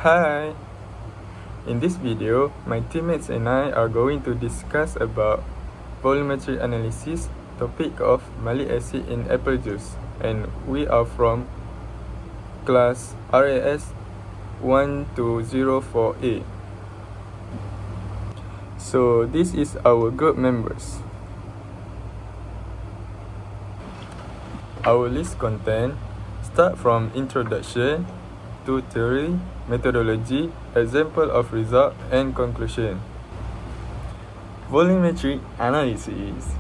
Hi! In this video, my teammates and I are going to discuss about volumetric analysis, topic of malic acid in apple juice, and we are from class RAS 1204A. So this is our group members. Our list content start from introduction to theory, methodology, example of result, and conclusion. Volumetric analysis.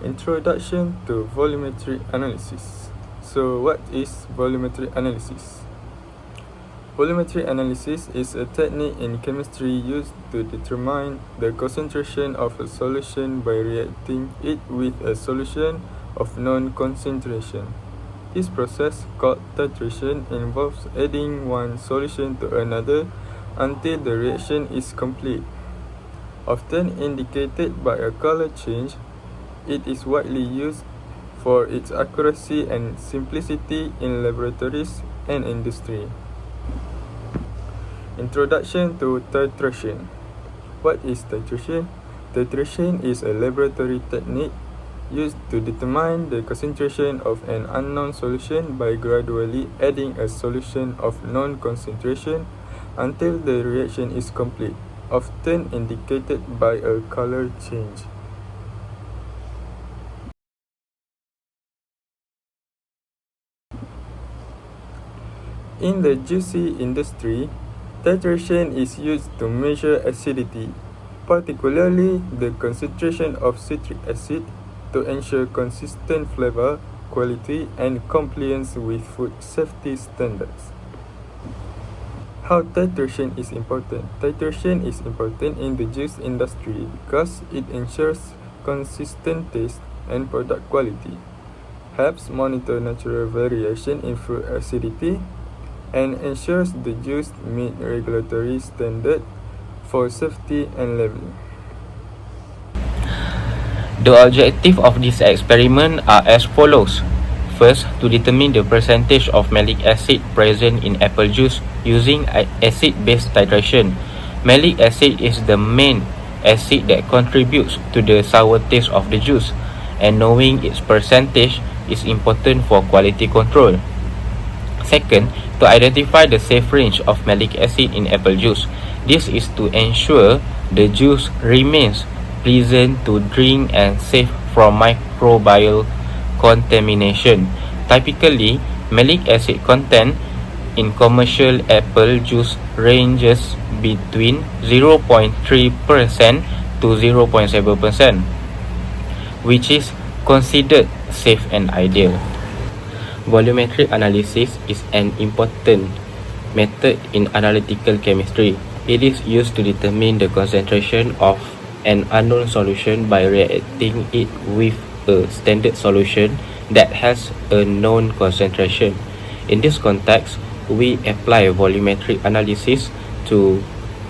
Introduction to volumetric analysis. So what is volumetric analysis? Volumetric analysis is a technique in chemistry used to determine the concentration of a solution by reacting it with a solution of known concentration. This process, called titration, involves adding one solution to another until the reaction is complete. Often indicated by a color change, it is widely used for its accuracy and simplicity in laboratories and industry. Introduction to titration. What is titration? Titration is a laboratory technique used to determine the concentration of an unknown solution by gradually adding a solution of known concentration until the reaction is complete, often indicated by a color change. In the juicy industry, titration is used to measure acidity, particularly the concentration of citric acid, to ensure consistent flavor, quality, and compliance with food safety standards. How titration is important? Titration is important in the juice industry because it ensures consistent taste and product quality, helps monitor natural variation in fruit acidity, and ensures the juice meet regulatory standard for safety and labeling. The objective of this experiment are as follows. First, to determine the percentage of malic acid present in apple juice using acid-based titration. Malic acid is the main acid that contributes to the sour taste of the juice, and knowing its percentage is important for quality control. Second, to identify the safe range of malic acid in apple juice. This is to ensure the juice remains pleasant to drink and safe from microbial contamination. Typically, malic acid content in commercial apple juice ranges between 0.3% to 0.7%, which is considered safe and ideal. Volumetric analysis is an important method in analytical chemistry. It is used to determine the concentration of an unknown solution by reacting it with a standard solution that has a known concentration. In this context, we apply volumetric analysis to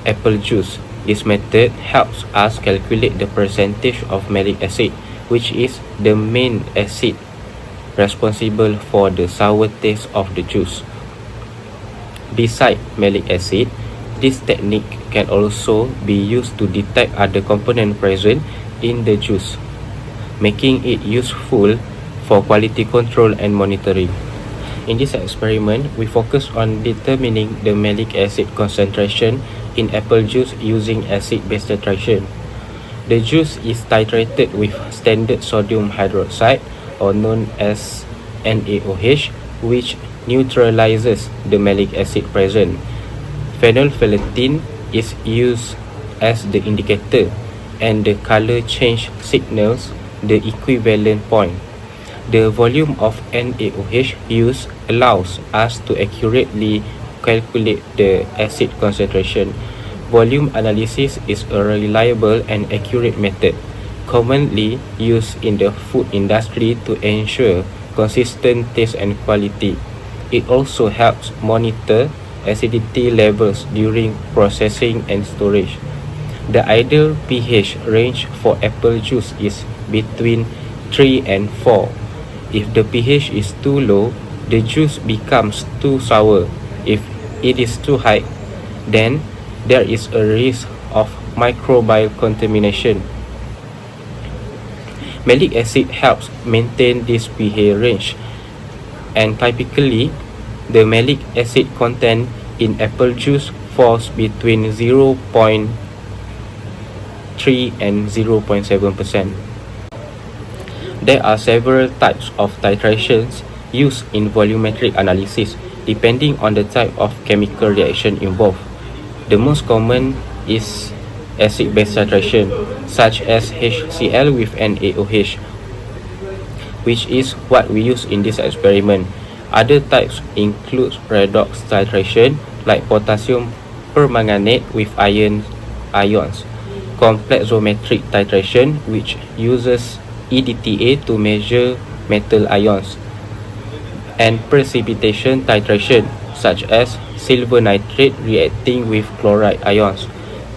apple juice. This method helps us calculate the percentage of malic acid, which is the main acid responsible for the sour taste of the juice. Besides malic acid, this technique can also be used to detect other components present in the juice, making it useful for quality control and monitoring. In this experiment, we focus on determining the malic acid concentration in apple juice using acid-based titration. The juice is titrated with standard sodium hydroxide, or known as NaOH, which neutralizes the malic acid present. Phenolphthalein is used as the indicator, and the color change signals the equivalent point. The volume of NaOH used allows us to accurately calculate the acid concentration. Volume analysis is a reliable and accurate method, commonly used in the food industry to ensure consistent taste and quality. It also helps monitor acidity levels during processing and storage. The ideal pH range for apple juice is between 3 and 4. If the pH is too low, the juice becomes too sour. If it is too high, then there is a risk of microbial contamination. Malic acid helps maintain this pH range, and typically the malic acid content in apple juice falls between 0.3 and 0.7%. There are several types of titrations used in volumetric analysis depending on the type of chemical reaction involved. The most common is acid-base titration, such as HCl with NaOH, which is what we use in this experiment. Other types include redox titration, like potassium permanganate with ions, complexometric titration, which uses EDTA to measure metal ions, and precipitation titration, such as silver nitrate reacting with chloride ions.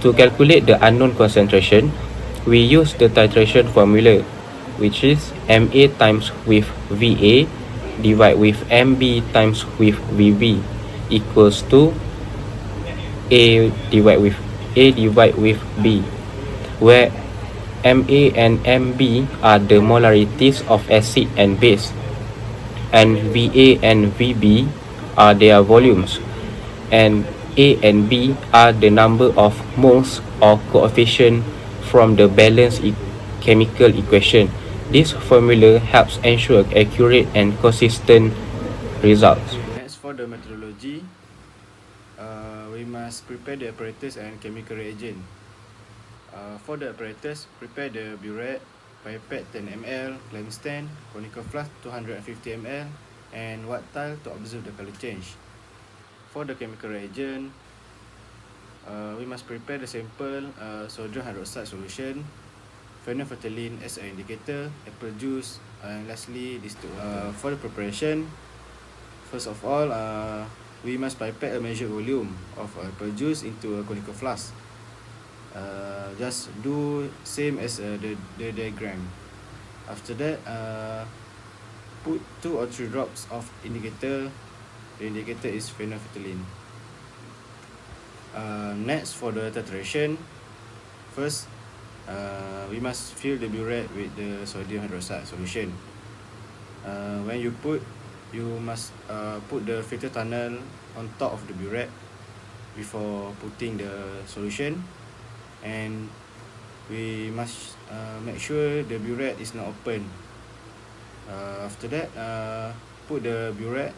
To calculate the unknown concentration, we use the titration formula, which is Ma times with Va divided with Mb times with Vb equals to A divided with B, where Ma and Mb are the molarities of acid and base, and Va and Vb are their volumes, and A and B are the number of moles or coefficient from the balanced chemical equation. This formula helps ensure accurate and consistent results. Next, for the methodology, we must prepare the apparatus and chemical reagent. For the apparatus, prepare the burette, pipette 10 ml, clamp stand, conical flask 250 ml, and white tile to observe the color change. For the chemical reagent, we must prepare the sample sodium hydroxide solution, phenolphthalein as an indicator, apple juice, and lastly distilled water. For the preparation, first of all, we must pipette a measured volume of apple juice into a conical flask. Just do same as the diagram. After that, put 2 or 3 drops of indicator. The indicator is phenolphthalein. Next, for the titration, first we must fill the burette with the sodium hydroxide solution. When you must put the filter tunnel on top of the burette before putting the solution, and we must make sure the burette is not open. After that, put the burette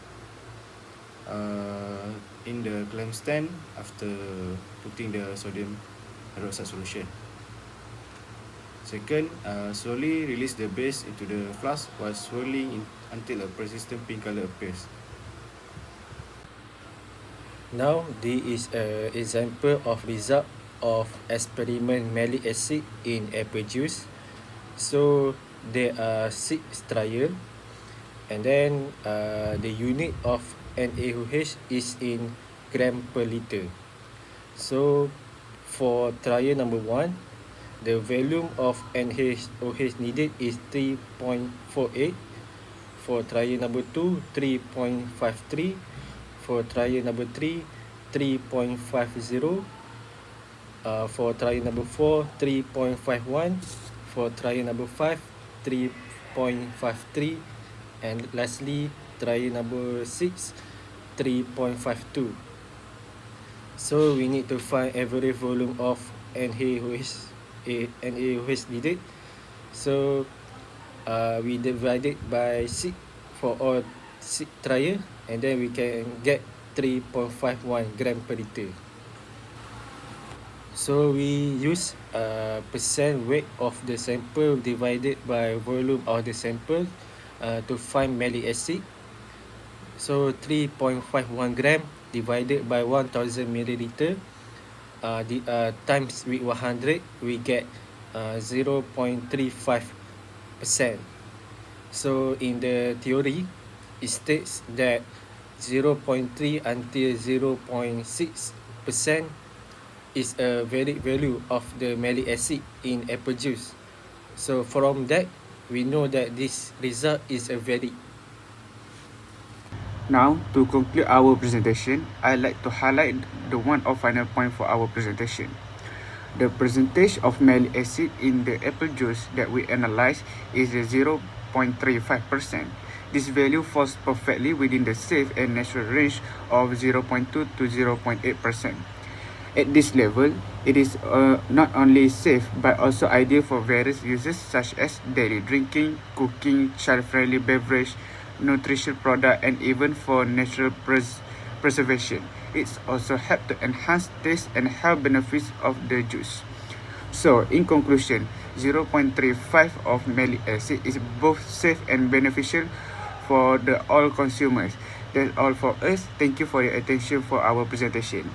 in the clamp stand after putting the sodium hydroxide solution. Second, slowly release the base into the flask while swirling until a persistent pink color appears. Now, this is an example of result of experiment malic acid in apple juice. So there are 6 trials, and then the unit of NaOH is in gram per liter. So for trial number 1, the volume of NaOH needed is 3.48. For trial number 2, 3.53. For trial number 3, 3.50. For trial number 4, 3.51. For trial number 5, 3.53. And lastly, trial number 6, 3.52. So we need to find average volume of NaOH needed. So we divide it by 6 for all 6 trial, and then we can get 3.51 gram per liter. So we use percent weight of the sample divided by volume of the sample to find malic acid. So 3.51 gram divided by 1000 milliliter times with 100, we get 0.35%. So in the theory, it states that 0.3 until 0.6% is a valid value of the malic acid in apple juice. So from that, we know that this result is a very. Now, to conclude our presentation, I'd like to highlight the one of final point for our presentation. The percentage of malic acid in the apple juice that we analyzed is 0.35%. This value falls perfectly within the safe and natural range of 0.2 to 0.8%. At this level, it is not only safe but also ideal for various uses such as daily drinking, cooking, child-friendly beverage, nutrition product, and even for natural preservation. It's also helped to enhance taste and health benefits of the juice. So, in conclusion, 0.35 of malic acid is both safe and beneficial for all consumers. That's all for us. Thank you for your attention for our presentation.